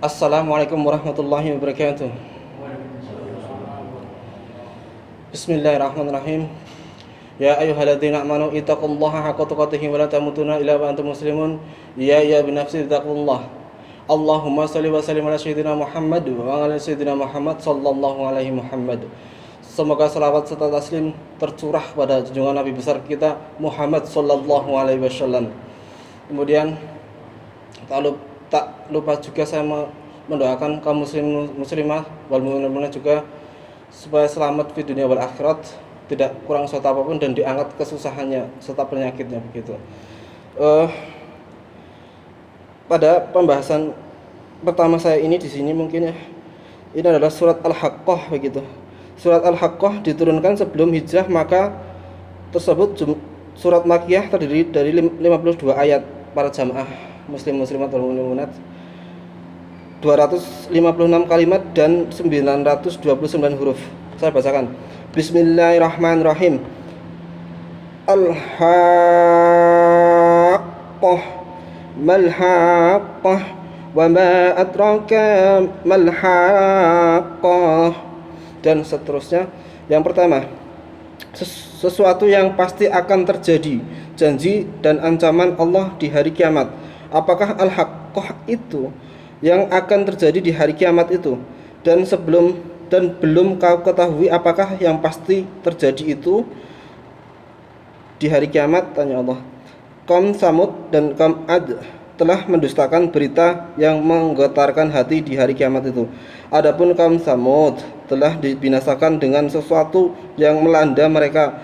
Assalamualaikum warahmatullahi wabarakatuh. Bismillahirrahmanirrahim. Ya ayyuhalladzina amanu ittaqullaha haqqa tuqatih wa la tamutunna illa wa antum muslimun. Ya binafsi taqullah. Allahumma shalli wa sallim ala sayyidina Muhammad wa ala sayyidina Muhammad sallallahu alaihi Muhammad. Semoga salawat serta taslim tercurah pada junjungan Nabi besar kita Muhammad sallallahu alaihi wasallam. Kemudian tak lupa juga saya mendoakan kaum muslimah wal mu'minah juga supaya selamat di dunia wal akhirat, tidak kurang suatu apapun dan diangkat kesusahannya serta penyakitnya begitu. Pada pembahasan pertama saya ini di sini mungkin ya, ini adalah surat Al-Haqqah begitu. Surat Al-Haqqah diturunkan sebelum hijrah, maka tersebut surat Makkiyah terdiri dari 52 ayat. Para jamaah muslimat wal muslimat, 256 kalimat dan 929 huruf. Saya bacakan. Bismillahirrahmanirrahim. Al-Haqqah mal-haqqah wa ma adraka mal-haqqah, dan seterusnya. Yang pertama, sesuatu yang pasti akan terjadi, janji dan ancaman Allah di hari kiamat. Apakah al-haqqah itu yang akan terjadi di hari kiamat itu? Dan belum kau ketahui apakah yang pasti terjadi itu di hari kiamat? Tanya Allah. Kaum Samud dan kaum Ad telah mendustakan berita yang menggetarkan hati di hari kiamat itu. Adapun kaum Samud telah dibinasakan dengan sesuatu yang melanda mereka,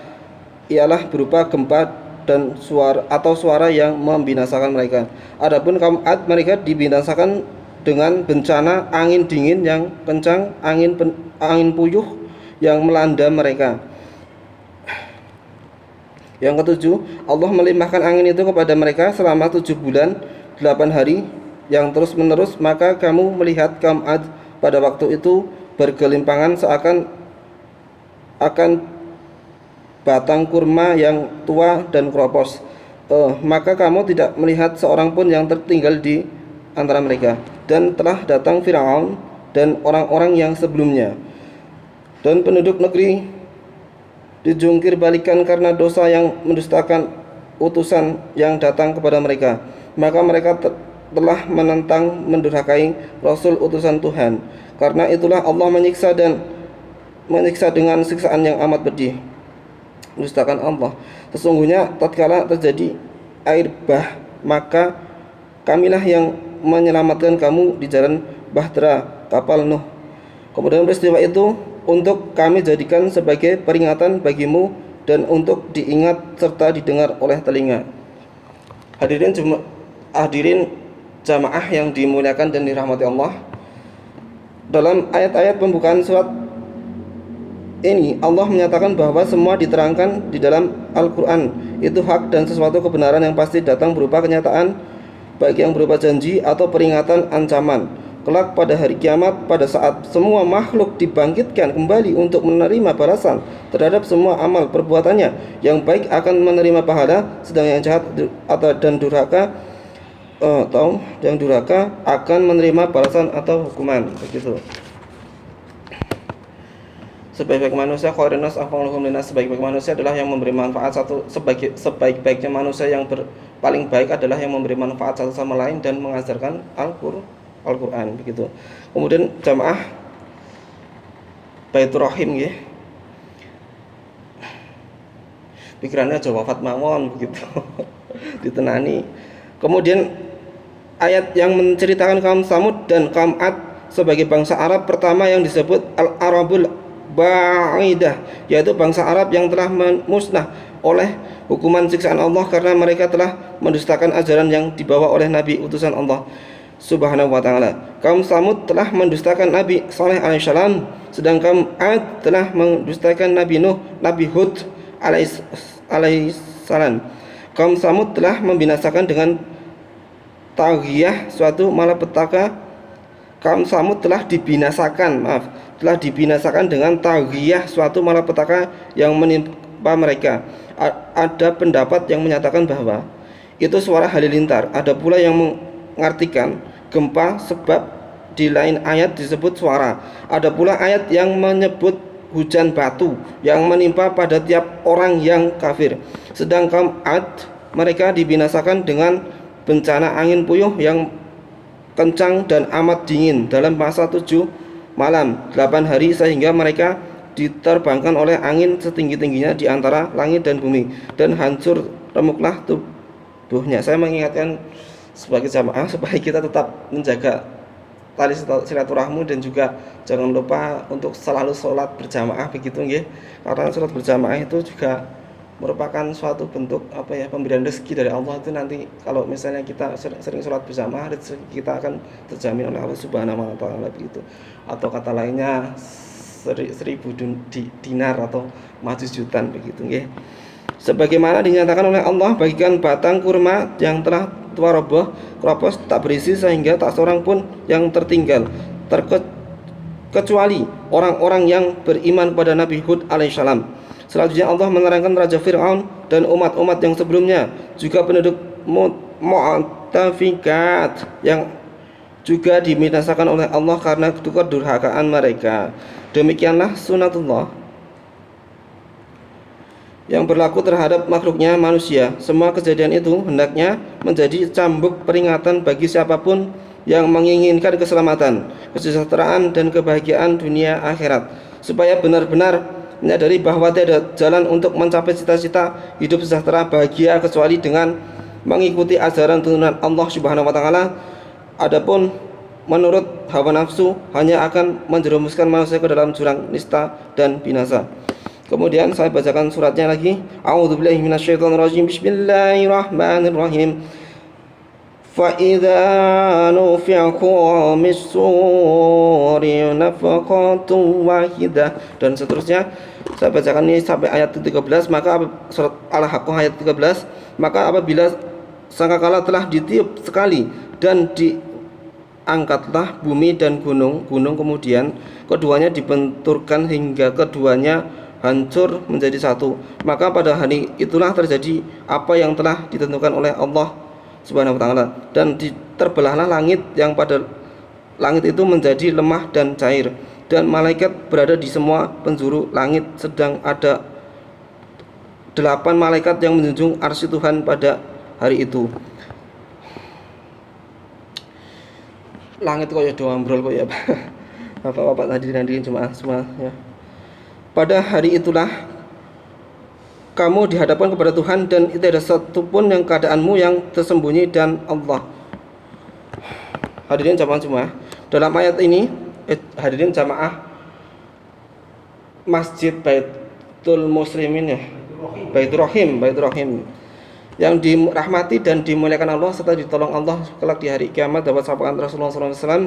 ialah berupa gempa dan suara yang membinasakan mereka. Adapun kaum Ad, mereka dibinasakan dengan bencana angin dingin yang kencang, angin puyuh yang melanda mereka. Yang ketujuh, Allah melimpahkan angin itu kepada mereka selama 7 bulan 8 hari yang terus menerus. Maka kamu melihat kaum Ad pada waktu itu bergelimpangan seakan batang kurma yang tua dan keropos. Maka kamu tidak melihat seorang pun yang tertinggal di antara mereka. Dan telah datang Firaun dan orang-orang yang sebelumnya, dan penduduk negeri dijungkir balikan karena dosa yang mendustakan utusan yang datang kepada mereka. Maka mereka telah menentang, mendurhakai Rasul utusan Tuhan. Karena itulah Allah menyiksa dengan siksaan yang amat pedih. Mendustakan Allah. Sesungguhnya tatkala terjadi air bah, maka kamilah yang menyelamatkan kamu di jalan bahtera kapal Nuh. Kemudian peristiwa itu untuk kami jadikan sebagai peringatan bagimu dan untuk diingat serta didengar oleh telinga. Hadirin jamaah yang dimuliakan dan dirahmati Allah, dalam ayat-ayat pembukaan surat ini Allah menyatakan bahwa semua diterangkan di dalam Al-Quran itu hak dan sesuatu kebenaran yang pasti datang berupa kenyataan, baik yang berupa janji atau peringatan ancaman. Kelak pada hari kiamat, pada saat semua makhluk dibangkitkan kembali untuk menerima balasan terhadap semua amal perbuatannya, yang baik akan menerima pahala, sedang yang jahat dan durhaka akan menerima balasan atau hukuman. Begitu. Sebaik-baik manusia khairunas afalhum linas, sebaik-baik manusia adalah yang memberi manfaat sebaik-baiknya manusia yang paling baik adalah yang memberi manfaat satu sama lain dan mengajarkan Al-Quran begitu. Kemudian jamaah Baitur Rahim ya, pikirannya aja wafat mawon begitu ditenani. Kemudian ayat yang menceritakan kaum Samud dan kaum Ad sebagai bangsa Arab pertama yang disebut Al-Arabul Ba'idah, yaitu bangsa Arab yang telah musnah oleh hukuman siksaan Allah karena mereka telah mendustakan ajaran yang dibawa oleh Nabi utusan Allah Subhanahu wa ta'ala. Kaum Samud telah mendustakan Nabi Saleh alaihissalam, sedangkan Ad telah mendustakan Nabi Nuh, Nabi Hud alaihissalam. Kaum Samud telah membinasakan dengan taghiyah suatu malapetaka. Kaum Samud telah dibinasakan dengan taghiyah suatu malapetaka yang menimpa mereka. Ada pendapat yang menyatakan bahwa itu suara halilintar. Ada pula yang mengartikan gempa sebab di lain ayat disebut suara. Ada pula ayat yang menyebut hujan batu yang menimpa pada tiap orang yang kafir. Sedang kaum Ad, mereka dibinasakan dengan bencana angin puyuh yang kencang dan amat dingin dalam masa 7 malam 8 hari, sehingga mereka diterbangkan oleh angin setinggi-tingginya di antara langit dan bumi, dan hancur remuklah tubuhnya. Saya mengingatkan sebagai jamaah supaya kita tetap menjaga tali silaturahmi dan juga jangan lupa untuk selalu sholat berjamaah begitu nggih. Karena sholat berjamaah itu juga merupakan suatu bentuk pemberian rezeki dari Allah. Itu nanti kalau misalnya kita sering sholat berjamaah, rezeki kita akan terjamin oleh Allah Subhanahu wa taala begitu. Atau kata lainnya 1000 dinar atau majus jutaan begitu nggih. Sebagaimana dinyatakan oleh Allah, bagikan batang kurma yang telah tua roboh keropos tak berisi sehingga tak seorang pun yang tertinggal, kecuali orang-orang yang beriman pada Nabi Hud alaihissalam. Selanjutnya Allah menerangkan Raja Fir'aun dan umat-umat yang sebelumnya, juga penduduk Mu'tafikat yang juga dibinasakan oleh Allah karena kedurhakaan mereka. Demikianlah sunatullah yang berlaku terhadap makhluknya manusia. Semua kejadian itu hendaknya menjadi cambuk peringatan bagi siapapun yang menginginkan keselamatan, kesejahteraan dan kebahagiaan dunia akhirat, supaya benar-benar menyadari bahwa tidak ada jalan untuk mencapai cita-cita hidup sejahtera bahagia kecuali dengan mengikuti ajaran tuntunan Allah Subhanahu wa taala. Adapun menurut hawa nafsu hanya akan menjerumuskan manusia ke dalam jurang nista dan binasa. Kemudian saya bacakan suratnya lagi. A'udzubillahi minasyaitonirrajim. Bismillahirrahmanirrahim. Fa idza nufiqa mis-suri nafaqatun wahidah, dan seterusnya. Saya bacakan ini sampai ayat 13. Maka surat Al-Haqqah ayat 13. Maka apabila sangkakala telah ditiup sekali dan diangkatlah bumi dan gunung, kemudian keduanya dibenturkan hingga keduanya hancur menjadi satu. Maka pada hari itulah terjadi apa yang telah ditentukan oleh Allah Subhanahu wa taala, dan terbelahlah langit yang pada langit itu menjadi lemah dan cair, dan malaikat berada di semua penjuru langit, sedang ada 8 malaikat yang menjunjung arsy Tuhan pada hari itu. Langit kok ya do ambrol kok ya Bapak-bapak hadirin jemaah semua ya. Pada hari itulah kamu dihadapkan kepada Tuhan, dan tidak ada satupun yang keadaanmu yang tersembunyi dan Allah. Hadirin jamaah semua, dalam ayat ini hadirin jamaah Masjid Baitul Muslimin ya, Baitur Rahim yang dirahmati dan dimuliakan Allah serta ditolong Allah kelak di hari kiamat, dapat sapaan Rasulullah SAW.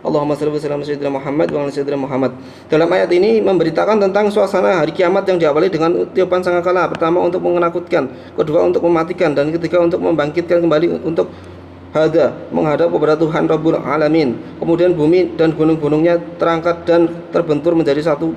Allahumma shalli wa sallim ala sayyidina Muhammad wa ala sayyidina Muhammad. Dalam ayat ini memberitakan tentang suasana hari kiamat yang diawali dengan tiupan sangkakala. Pertama untuk menakutkan, kedua untuk mematikan, dan ketiga untuk membangkitkan kembali untuk menghadap kepada Tuhan Rabbul Alamin. Kemudian bumi dan gunung-gunungnya terangkat dan terbentur menjadi satu,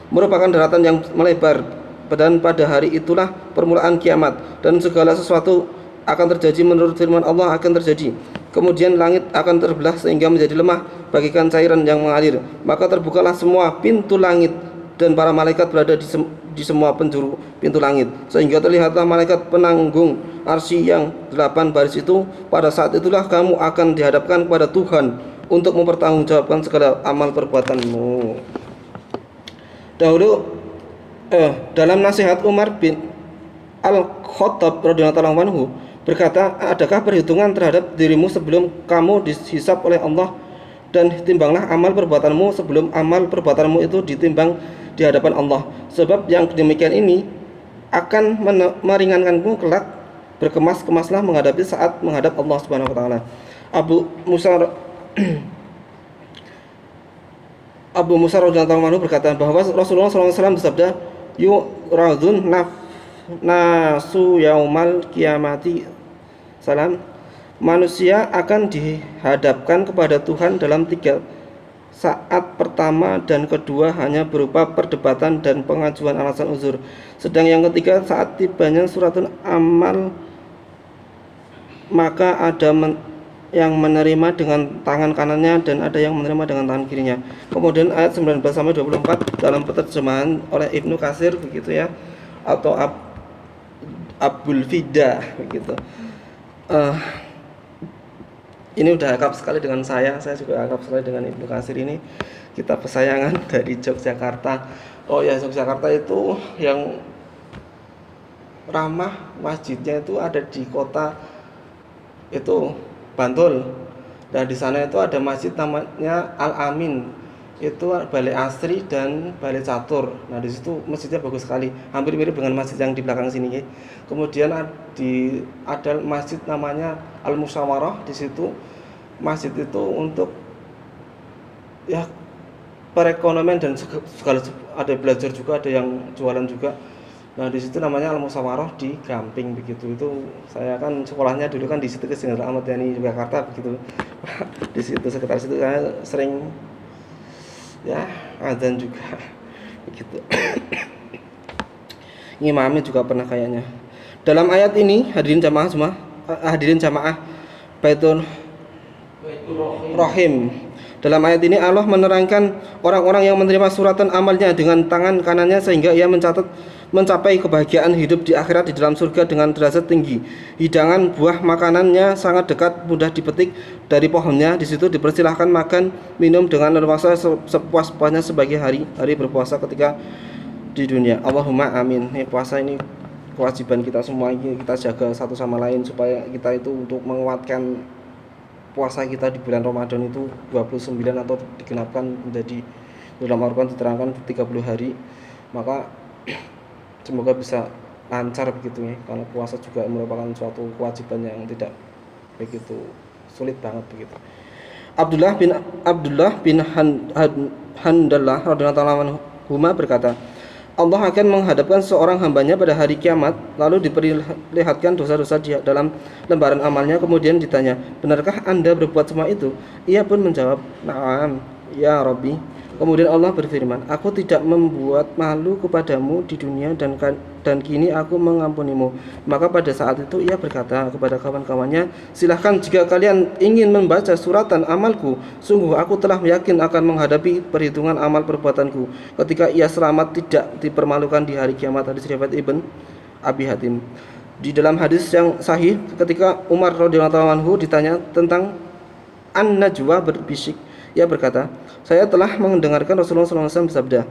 merupakan daratan yang melebar. Dan pada hari itulah permulaan kiamat, dan segala sesuatu akan terjadi menurut firman Allah akan terjadi. Kemudian langit akan terbelah sehingga menjadi lemah bagikan cairan yang mengalir. Maka terbukalah semua pintu langit, dan para malaikat berada di semua penjuru pintu langit, sehingga terlihatlah malaikat penanggung arsy yang 8 baris itu. Pada saat itulah kamu akan dihadapkan kepada Tuhan untuk mempertanggungjawabkan segala amal perbuatanmu. Dahulu dalam nasihat Umar bin Al-Khattab radhiyallahu anhu berkata, adakah perhitungan terhadap dirimu sebelum kamu dihisab oleh Allah, dan timbanglah amal perbuatanmu sebelum amal perbuatanmu itu ditimbang di hadapan Allah. Sebab yang demikian ini akan meringankanmu kelak. Berkemas-kemaslah menghadapi saat menghadap Allah Subhanahu wa taala. Abu Musa radhiyallahu anhu berkata bahwa Rasulullah SAW bersabda, yuradun nasu yaumal kiamati salam, manusia akan dihadapkan kepada Tuhan dalam 3 saat. Pertama dan kedua hanya berupa perdebatan dan pengajuan alasan uzur, sedang yang ketiga saat tibanya suratul amal maka ada yang menerima dengan tangan kanannya dan ada yang menerima dengan tangan kirinya. Kemudian ayat 19 sampai 24 dalam penerjemahan oleh Ibnu Katsir begitu ya, atau Abul Fida begitu. Ini udah akrab sekali dengan saya juga akrab sekali dengan Ibnu Katsir ini, kitab kesayangan dari Yogyakarta. Oh ya, Yogyakarta itu yang ramah masjidnya itu ada di kota itu Bantul. Dan di sana itu ada masjid namanya Al Amin. Itu Balai Asri dan Balai Catur. Nah, di situ masjidnya bagus sekali. Hampir mirip dengan masjid yang di belakang sini. Kemudian ada masjid namanya Al Musyawarah. Di situ masjid itu untuk ya perekonomian dan segala, ada belajar juga, ada yang jualan juga. Nah, di situ namanya Al Musyawarah di Gamping begitu. Itu saya kan sekolahnya dulu kan di situ, ke Jenderal Ahmad Yani Yogyakarta begitu. Di situ sekitar situ saya sering ya azan juga begitu. Ngimami juga pernah kayaknya. Dalam ayat ini hadirin jamaah Baitul Rahim. Dalam ayat ini Allah menerangkan orang-orang yang menerima suratan amalnya dengan tangan kanannya sehingga ia mencapai kebahagiaan hidup di akhirat di dalam surga dengan derajat tinggi. Hidangan buah makanannya sangat dekat, mudah dipetik dari pohonnya. Di situ dipersilahkan makan, minum dengan leluasa sepuas-puasnya sebagai hari berpuasa ketika di dunia. Allahumma amin. Ini puasa ini kewajiban kita semua, ini kita jaga satu sama lain supaya kita itu untuk menguatkan puasa kita di bulan Ramadan itu 29 atau digenapkan menjadi, dalam Al-Quran diterangkan 30 hari. Maka semoga bisa lancar begitu ya, karena puasa juga merupakan suatu kewajiban yang tidak begitu sulit banget begitu. Abdullah bin Handallah radhiyallahu anhu berkata, Allah akan menghadapkan seorang hambanya pada hari kiamat, lalu diperlihatkan dosa-dosa dia dalam lembaran amalnya, kemudian ditanya, benarkah Anda berbuat semua itu? Ia pun menjawab, na'am ya Rabbi. Kemudian Allah berfirman, aku tidak membuat malu kepadamu di dunia dan kini aku mengampunimu. Maka pada saat itu ia berkata kepada kawan-kawannya, silahkan jika kalian ingin membaca suratan amalku, sungguh aku telah yakin akan menghadapi perhitungan amal perbuatanku ketika ia selamat tidak dipermalukan di hari kiamat. Hadis riwayat Ibn Abi Hatim. Di dalam hadis yang sahih, ketika Umar radhiyallahu anhu ditanya tentang an-najwa berbisik, ia berkata, saya telah mendengarkan Rasulullah SAW bersabda,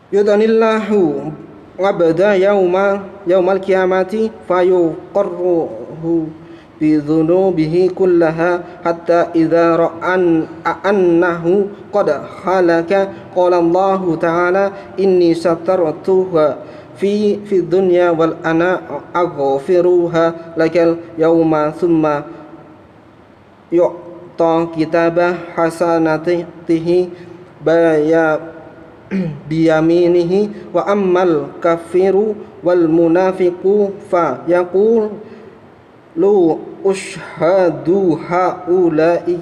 yudanillahu ngabada yaumal kiamati fayuqarruhu bidhunubihi kullaha hatta idza ra'an annahu qad halaka qala Allahu ta'ala inni satartuha fi dunya wal ana aghfiruha lakal yauma thumma kitabah hasanatihi biyaminihi wa ammal kafiru wal munafiqu fa yaqul lu ushhadu haula'i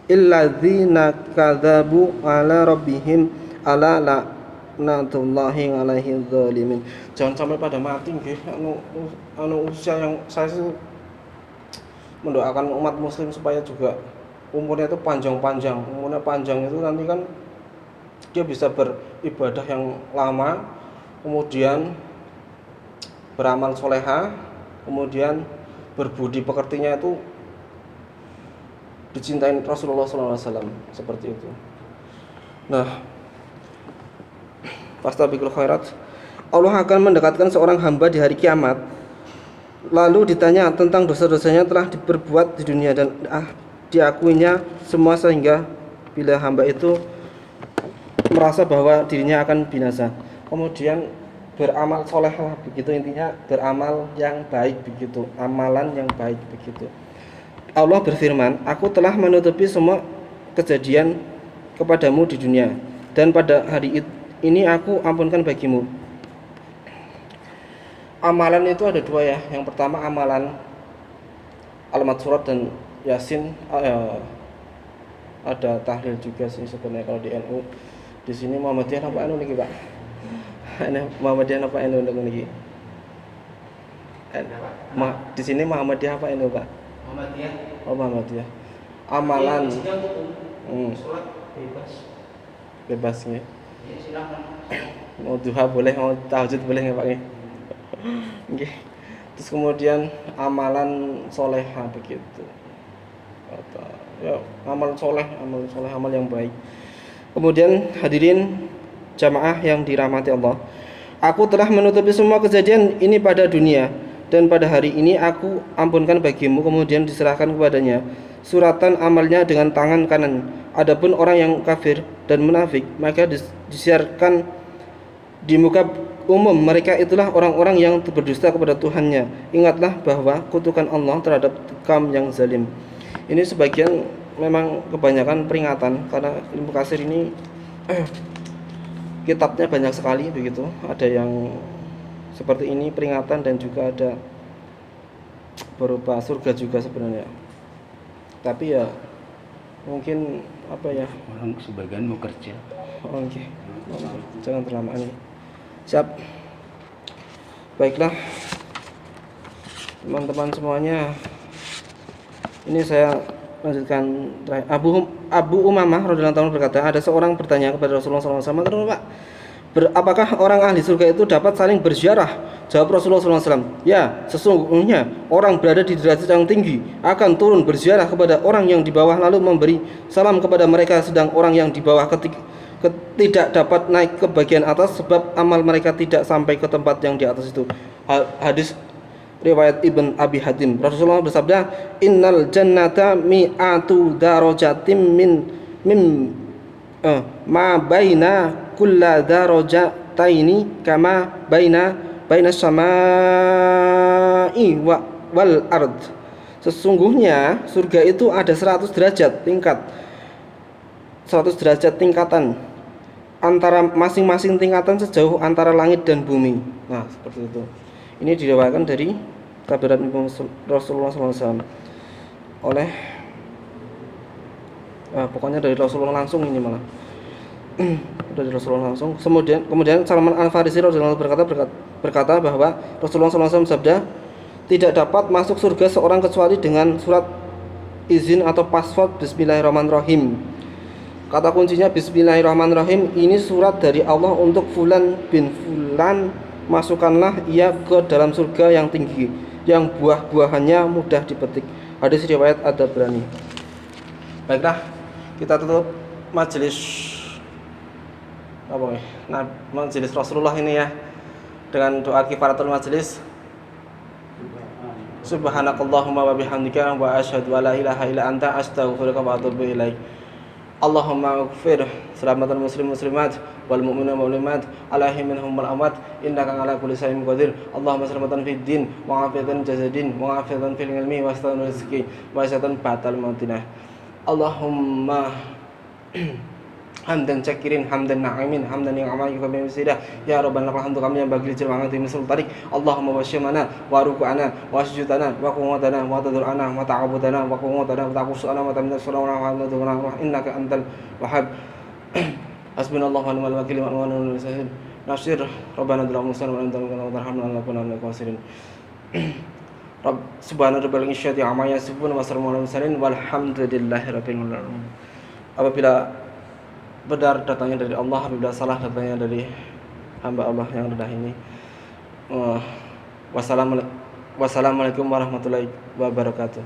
illadzina kadzabu ala rabbihim ala la'natullahi alaihi dzalimin. Jangan sampai pada mati nggih usia yang saya mendoakan umat muslim supaya juga umurnya itu panjang. Umurnya panjang itu nanti kan dia bisa beribadah yang lama, kemudian beramal soleha, kemudian berbudi pekertinya itu dicintai Rasulullah SAW seperti itu. Nah, fastabiqul khairat, Allah akan mendekatkan seorang hamba di hari kiamat, lalu ditanya tentang dosa-dosanya telah diperbuat di dunia dan diakuinya semua, sehingga bila hamba itu merasa bahwa dirinya akan binasa, kemudian beramal soleh lah begitu, intinya beramal yang baik begitu, amalan yang baik begitu. Allah berfirman, aku telah menutupi semua kejadian kepadamu di dunia dan pada hari ini aku ampunkan bagimu. Amalan itu ada dua ya. Yang pertama amalan alamat surat dan Yasin, ada tahlil juga sih sebenarnya kalau di NU. Di sini Muhammadiyah apa NU nih Pak? Ini Muhammadiyah apa NU nih? Di sini Muhammadiyah apa NU Pak? Muhammadiyah. Oh, Muhammadiyah. Amalan Sholat bebas. bebas nggih. Ya silakan. Mau duha boleh, mau tahajud boleh nggih Pak nggih. Nggih. Terus kemudian amalan solehah begitu. Ya, amal soleh, amal yang baik. Kemudian hadirin jamaah yang dirahmati Allah, aku telah menutupi semua kejadian ini pada dunia, dan pada hari ini aku ampunkan bagimu. Kemudian diserahkan kepadanya suratan amalnya dengan tangan kanan. Adapun orang yang kafir dan munafik, maka disiarkan di muka umum, mereka itulah orang-orang yang berdusta kepada Tuhannya. Ingatlah bahwa kutukan Allah terhadap kaum yang zalim. Ini sebagian, memang kebanyakan peringatan, karena ilmu kasir ini kitabnya banyak sekali begitu. Ada yang seperti ini peringatan, dan juga ada berupa surga juga sebenarnya. Tapi ya mungkin apa ya, Orang sebagian mau kerja. Oke. Jangan terlalu ini. Siap. Baiklah teman-teman semuanya, ini saya lanjutkan. Abu Umamah radhiyallahu anhu berkata, ada seorang bertanya kepada Rasulullah SAW, Pak, apakah orang ahli surga itu dapat saling berziarah? Jawab Rasulullah SAW, ya, sesungguhnya orang berada di derajat yang tinggi akan turun berziarah kepada orang yang di bawah, lalu memberi salam kepada mereka, sedang orang yang di bawah tidak dapat naik ke bagian atas sebab amal mereka tidak sampai ke tempat yang di atas itu. Hadis riwayat Ibn Abi Hatim. Rasulullah bersabda, innal jannata mi'atu darajatim ma baina kulla darajataini kama baina samai wal ard. Sesungguhnya surga itu ada 100 derajat tingkatan antara masing-masing tingkatan sejauh antara langit dan bumi. Nah, seperti itu. Ini diriwayatkan dari sabda Rasulullah SAW oleh pokoknya dari Rasulullah langsung ini malah. Dari Rasulullah langsung. Kemudian Salman Al-Farisi radhiyallahu anhu berkata bahwa Rasulullah SAW sabda, tidak dapat masuk surga seorang kecuali dengan surat izin atau password Bismillahirrahmanirrahim. Kata kuncinya Bismillahirrahmanirrahim. Ini surat dari Allah untuk Fulan bin Fulan, masukkanlah ia ke dalam surga yang tinggi, yang buah-buahannya mudah dipetik. Hadis riwayat Ad-Dabrani. Baiklah, kita tutup majelis majelis Rasulullah ini ya dengan doa kifaratul majelis. Subhanakallahumma wa bihamdika wa asyhadu an la ilaha illa anta astaghfiruka wa atubu ilaik. Allahumma ighfir selamatan muslim muslimat wal mu'minin wal mu'minat alaihi minhum wal amwat innaka ala kulli syai'in qadir. Allahumma selamatan fid din wa afiyatan jasadin wa afiyatan fil ilmi wa asatan rizqi wa asatan batal mautinah. Allahumma hamdan syakirin hamdan na'imin hamdan yang amal yuka bimisidah ya rabbana lakal hamdu kami yang bagi jirmangan di misul tarik. Allahumma wasyamana wa ruku'ana wa sujudana wa quwwatana wa tadur'ana wa ta'abudana wa quwwatana wa ta'qusu'ana wa tamina surana wa hamduna wa innaka antal wahab. Hasbunallahu wa ni'mal wakil wa ni'mal wakil. Nasir rabbana dzal musan wa antal wa tarhamna wa kunna minal khasirin. Rabb subhana rabbil izzati amma yasifun wa salamun alal mursalin walhamdulillahi rabbil alamin. Apabila benar datangnya dari Allah, apabila salah datangnya dari hamba Allah yang rendah ini. Wassalamualaikum warahmatullahi wabarakatuh.